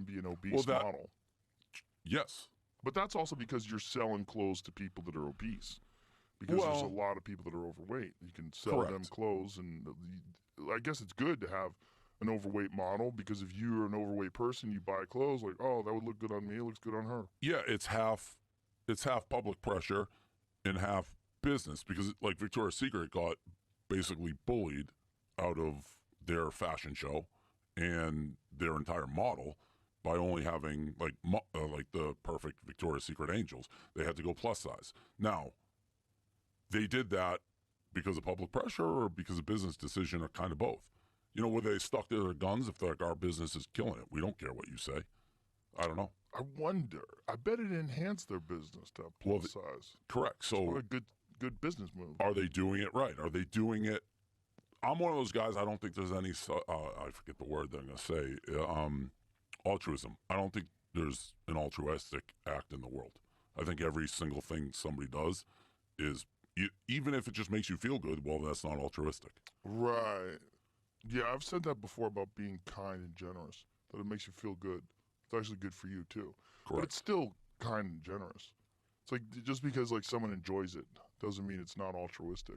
can be an obese model. Yes. But that's also because you're selling clothes to people that are obese. Because there's a lot of people that are overweight. You can sell them clothes, and I guess it's good to have an overweight model, because if you're an overweight person, you buy clothes like, oh, that would look good on me, it looks good on her. Yeah, it's half public pressure and half business, because like Victoria's Secret got basically bullied out of their fashion show and their entire model by only having like the perfect Victoria's Secret angels. They had to go plus size. Now, they did that because of public pressure or because of business decision, or kind of both. You know, were they stuck to their guns? If like, our business is killing it, we don't care what you say. I don't know. I wonder. I bet it enhanced their business to have plus size. Correct. So it's a good business move. Are they doing it right? Are they doing it? I'm one of those guys. I don't think there's any. I forget the word that I'm going to say. Altruism. I don't think there's an altruistic act in the world. I think every single thing somebody does is, even if it just makes you feel good, well, that's not altruistic. Right. Yeah, I've said that before about being kind and generous, that it makes you feel good. It's actually good for you, too. Correct. But it's still kind and generous. It's like, just because like someone enjoys it doesn't mean it's not altruistic.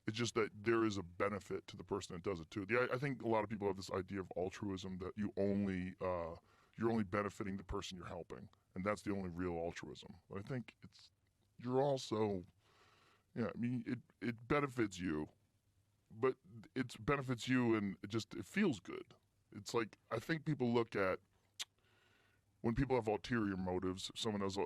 It's just that there is a benefit to the person that does it, too. I think a lot of people have this idea of altruism, that you're only benefiting the person you're helping, and that's the only real altruism. But I think you're also, I mean, it benefits you, but it benefits you and it feels good. It's like, I think people look at, when people have ulterior motives, someone else,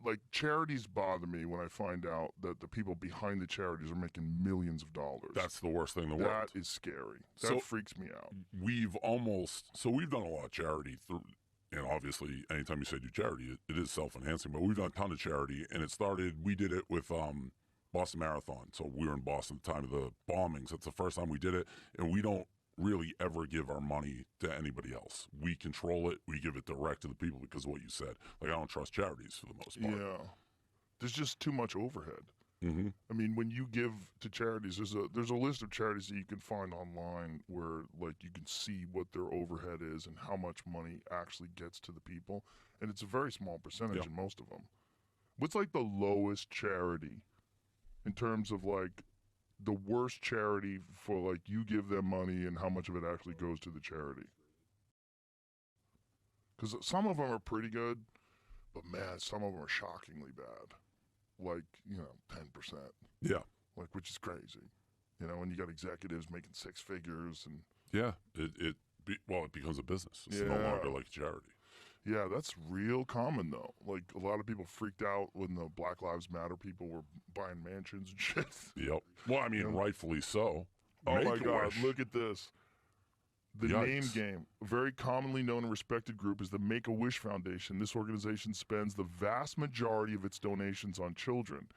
like charities bother me when I find out that the people behind the charities are making millions of dollars. That's the worst thing in the world. That is scary. That freaks me out. We've done a lot of charity through, and obviously anytime you say do charity, it is self-enhancing, but we've done a ton of charity, and we did it with Boston Marathon. So we were in Boston at the time of the bombings. That's the first time we did it, and we don't really ever give our money to anybody else. We control it. We give it direct to the people because of what you said. Like, I don't trust charities for the most part. Yeah. There's just too much overhead. Mm-hmm. I mean, when you give to charities, there's a list of charities that you can find online where like you can see what their overhead is and how much money actually gets to the people. And it's a very small percentage in most of them. What's like the lowest charity in terms of like the worst charity for like you give them money and how much of it actually goes to the charity? Because some of them are pretty good, but man, some of them are shockingly bad. Like, 10%. Yeah. Like, which is crazy. And you got executives making six figures and... Yeah, it becomes a business. It's no longer like a charity. Yeah, that's real common, though. Like, a lot of people freaked out when the Black Lives Matter people were buying mansions and shit. Yep. Well, I mean, rightfully so. Oh, my God, look at this. The Yikes. name game, a very commonly known and respected group, is the Make-A-Wish Foundation. This organization spends the vast majority of its donations on children.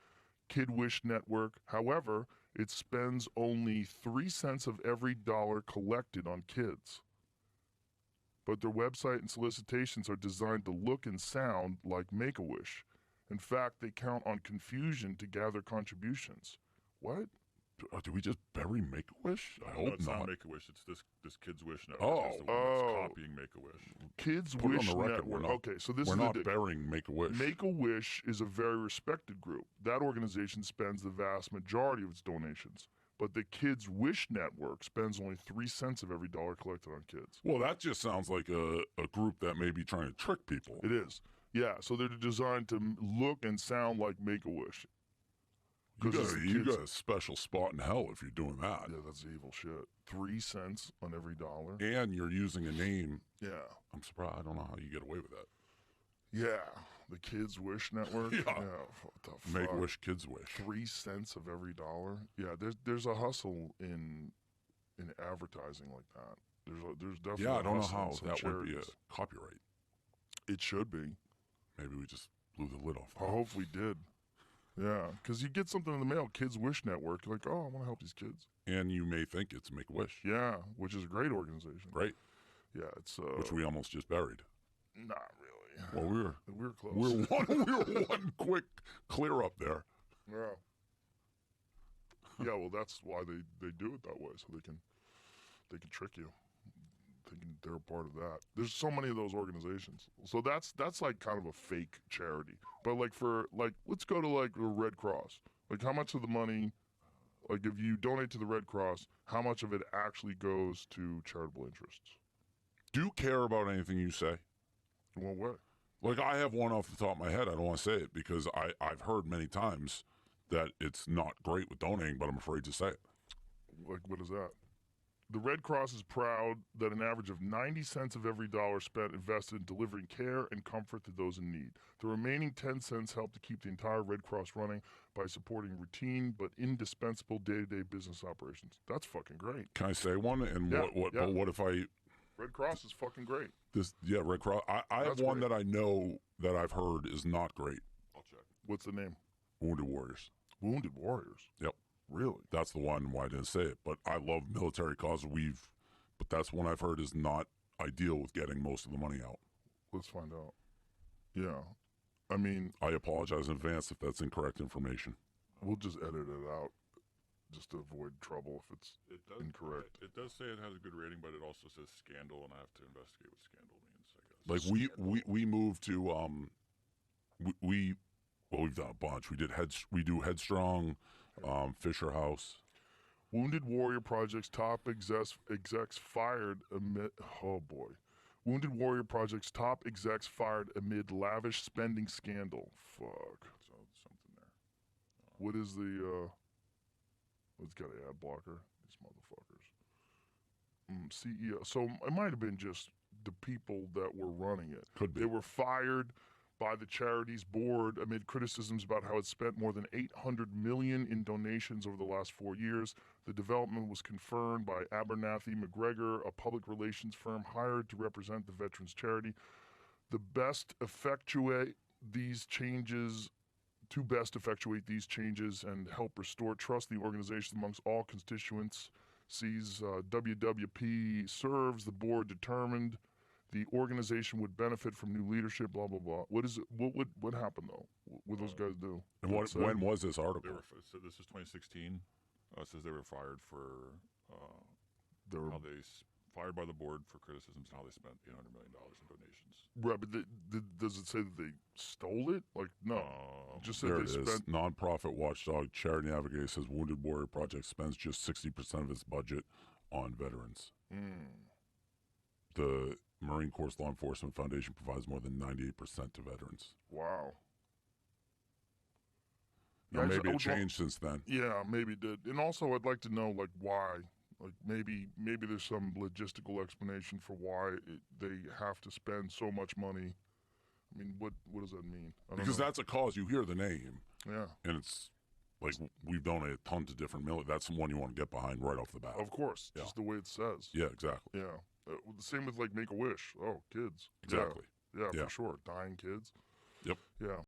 Kid Wish Network, however, it spends only 3 cents of every dollar collected on kids. But their website and solicitations are designed to look and sound like Make-A-Wish. In fact, they count on confusion to gather contributions. What? Do we just bury Make-A-Wish? I hope no, it's not Make-A-Wish. It's this Kids Wish Network. It's the one that's copying Make-A-Wish. Kids Put Wish it on the record. Network. Okay, so this we're is not burying Make-A-Wish. Make-A-Wish is a very respected group. That organization spends the vast majority of its donations. But the Kids Wish Network spends only 3 cents of every dollar collected on kids. Well, that just sounds like a group that may be trying to trick people. It is. Yeah, so they're designed to look and sound like Make-A-Wish. You got a special spot in hell if you're doing that. Yeah, that's evil shit. 3 cents on every dollar. And you're using a name. Yeah. I'm surprised. I don't know how you get away with that. Yeah. The Kids Wish Network. Yeah. What the fuck? Make-A-Wish, Kids Wish. 3 cents of every dollar. Yeah, there's a hustle in advertising like that. There's definitely I don't know how that charities. would be a copyright. It should be. Maybe we just blew the lid off. I hope we did. Yeah, because you get something in the mail, Kids Wish Network, you're like, oh, I want to help these kids. And you may think it's Make-A-Wish. Yeah, which is a great organization. Great. Yeah, it's... which we almost just buried. Not really. Well, we were close. We were one quick clear up there. Yeah. Yeah, well, that's why they do it that way, so they can trick you. thinking they're a part of that. There's so many of those organizations. So that's like kind of a fake charity. But like let's go to like the Red Cross. Like how much of the money, like if you donate to the Red Cross, how much of it actually goes to charitable interests? Do you care about anything you say? In what way? Like I have one off the top of my head. I don't want to say it because I've heard many times that it's not great with donating, but I'm afraid to say it. Like what is that? The Red Cross is proud that an average of 90 cents of every dollar spent invested in delivering care and comfort to those in need. The remaining 10 cents help to keep the entire Red Cross running by supporting routine but indispensable day-to-day business operations. That's fucking great. Can I say one? And Yeah, but what if I... Red Cross is fucking great. Red Cross. I have one great. that I know that I've heard is not great. I'll check. What's the name? Wounded Warriors. Wounded Warriors? Yep. Really? That's the one why I didn't say it. But I love military causes. But that's one I've heard is not ideal with getting most of the money out. Let's find out. Yeah. I mean... I apologize in advance if that's incorrect information. We'll just edit it out just to avoid trouble if it's incorrect. It does say it has a good rating, but it also says scandal, and I have to investigate what scandal means, I guess. Like we moved to we've done a bunch. We do Headstrong, Fisher House. Wounded Warrior Project's top execs fired amid... Oh, boy. Wounded Warrior Project's top execs fired amid lavish spending scandal. Fuck. So something there. What is the... It's got an ad blocker. These motherfuckers. CEO. So it might have been just the people that were running it. Could be. They were fired by the Charities board amid criticisms about how it spent more than $800 million in donations over the last 4 years. The development was confirmed by Abernathy McGregor, a public relations firm hired to represent the veterans charity. To best effectuate these changes and help restore trust in the organization amongst all constituents, WWP serves, the board determined the organization would benefit from new leadership, blah, blah, blah. What happened, though? What those guys do? And when was this article? So this is 2016. It says they were fired for fired by the board for criticisms and how they spent $800 million in donations. Right, but does it say that they stole it? Like, no. Just said There they it is. spent... Nonprofit watchdog Charity Navigator says Wounded Warrior Project spends just 60% of its budget on veterans. The Marine Corps Law Enforcement Foundation provides more than 98% to veterans. Wow. Now, maybe it changed since then. Yeah, maybe it did. And also, I'd like to know, like, why. Like, maybe there's some logistical explanation for why they have to spend so much money. I mean, what does that mean? I don't Because know. that's a cause. You hear the name. Yeah. And it's like we've donated tons of different That's the one you want to get behind right off the bat. Of course. Yeah. Just the way it says. Yeah, exactly. Yeah. The same with, like, Make-A-Wish. Oh, kids. Exactly. Yeah, Yeah. for sure. Dying kids. Yep. Yeah.